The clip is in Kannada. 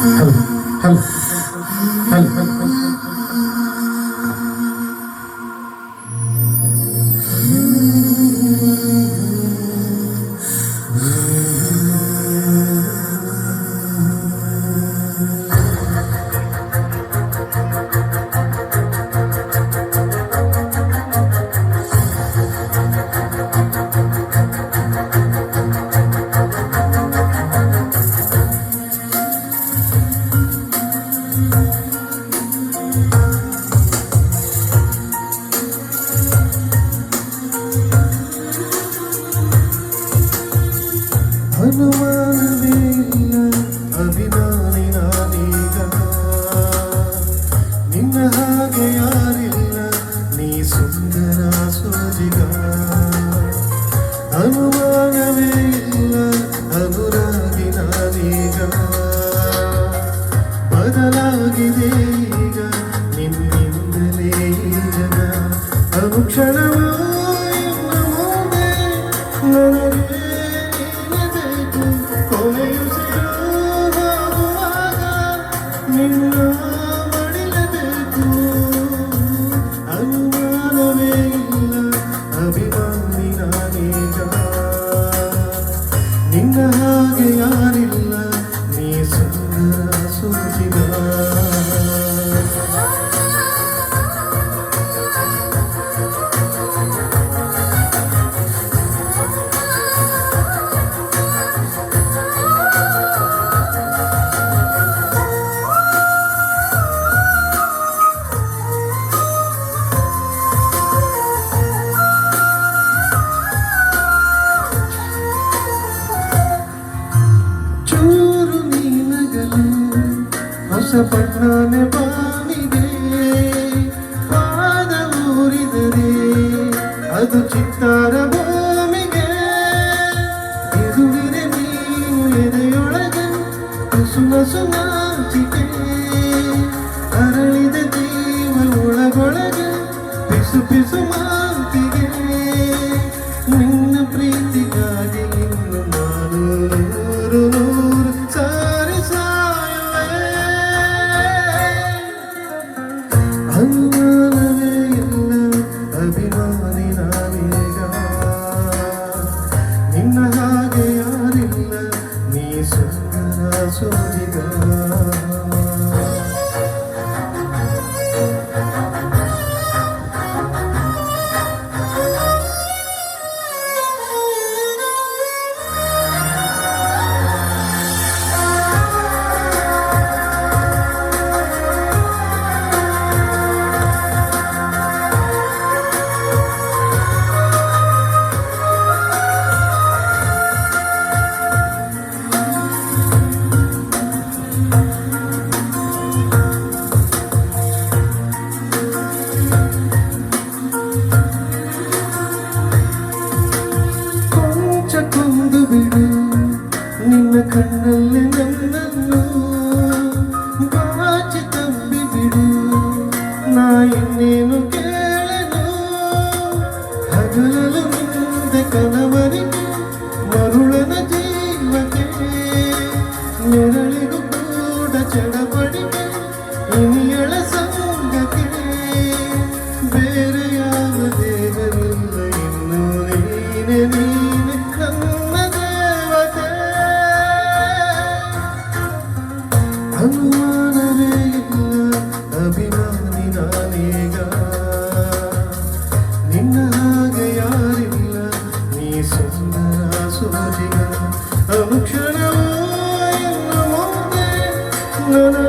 ಹಲ್ ಹಲ್ ಹಲ್ ಅನುಮಾನವೇ ಇಲ್ಲ ಅಭಿಮಾನಿ ನಾನೀಗ ನಿನ್ನ ಹಾಗೆ ಯಾರಿಲ್ಲ ನೀ ಸುಂದರ ಸೋಜಿಗ ಅನುಮಾನವೇ ಇಲ್ಲ ಅನುರಾಗಿ ನಾನೀಗ ಬದಲಾಗಿದೆ ಈಗ ನಿನ್ನಿಂದಲೇ ಈ ಜನ ಅನುಕ್ಷಣವೂ ಇನ್ನು ಮುಂದೆ ನನಗೆ ನಿನ್ನ ಮಡಿಲಬೇಕು ಅನುಮಾನವೇ ಇಲ್ಲ ಅಭಿಮಾನಿ ನಾನೀಗ ನಿನ್ನ ಹಾಗೆ ಯಾರಿಲ್ಲ ನೀ ಸುಂದರ ಸೋಜಿಗ ಚೂರು ನೀನಗಲು ಹೊಸ ಪಣ್ಣನೆ ಬಾನಿಗೆ ಪಾದ ಊರಿದರೆ ಅದು ಚಿತ್ತಾರ ಭೂಮಿಗೆ ಇರುವಿರೆ ನೀನು ಎದೆಯೊಳಗೆ ಸುನಸು ನಾಚಿಕೆ ಅರಳಿದ ಜೀವ ಒಳಗೊಳಗೆ ಪಿಸು ಪಿಸು ಮಾತಿಗೆ ನಿನ್ನ ಪ್ರೀತಿಗಾಗಿ ಇನ್ನು ನಾನು ನೂರು ಸಾರಿ ಸಾಯುವೆ ಅನುಮಾನವೇ ಇಲ್ಲ ಅಭಿಮಾನಿ ನಾನೀಗ ನಿನ್ನ ಹಾಗೆ ಯಾರಿಲ್ಲ ನೀ ಸುಂದರ ಸೋಜಿಗ ಕೊಂದು ಬಿಡು ನಿನ್ನ ಕಣ್ಣಲ್ಲಿ ನನ್ನನ್ನು ಬಾಚಿ ತಬ್ಬಿ ಬಿಡು ನಾ ಇನ್ನೇನು ಕೇಳನು ಹಗಲಲು ಮುಂದೆ ಕನವರಿಗೆ ಮರುಳನ ಜೀವಕ್ಕೆ ನೆರಳಿಗೂ ಕೂಡ ಚಡಪಡಿಕೆ ಇನಿಯಳ ಸಂಗಕ್ಕೆ ಬೇರೆ ಯಾವ ದೇವರಿಲ್ಲ ಇನ್ನು ನೀನೆ ನೀನೆ ನನ್ನ ದೇವತೆ ಅನುಮಾನವೇ ಇಲ್ಲ ಅಭಿಮಾನಿ ನಾನೀಗ ನಿನ್ನ ಹಾಗೆ ಯಾರಿಲ್ಲ ನೀ ಸುಂದರ ಸೋಜಿಗ ಅನುಕ್ಷಣವೂ ಇನ್ನು ಮುಂದೆ ನನ್ನ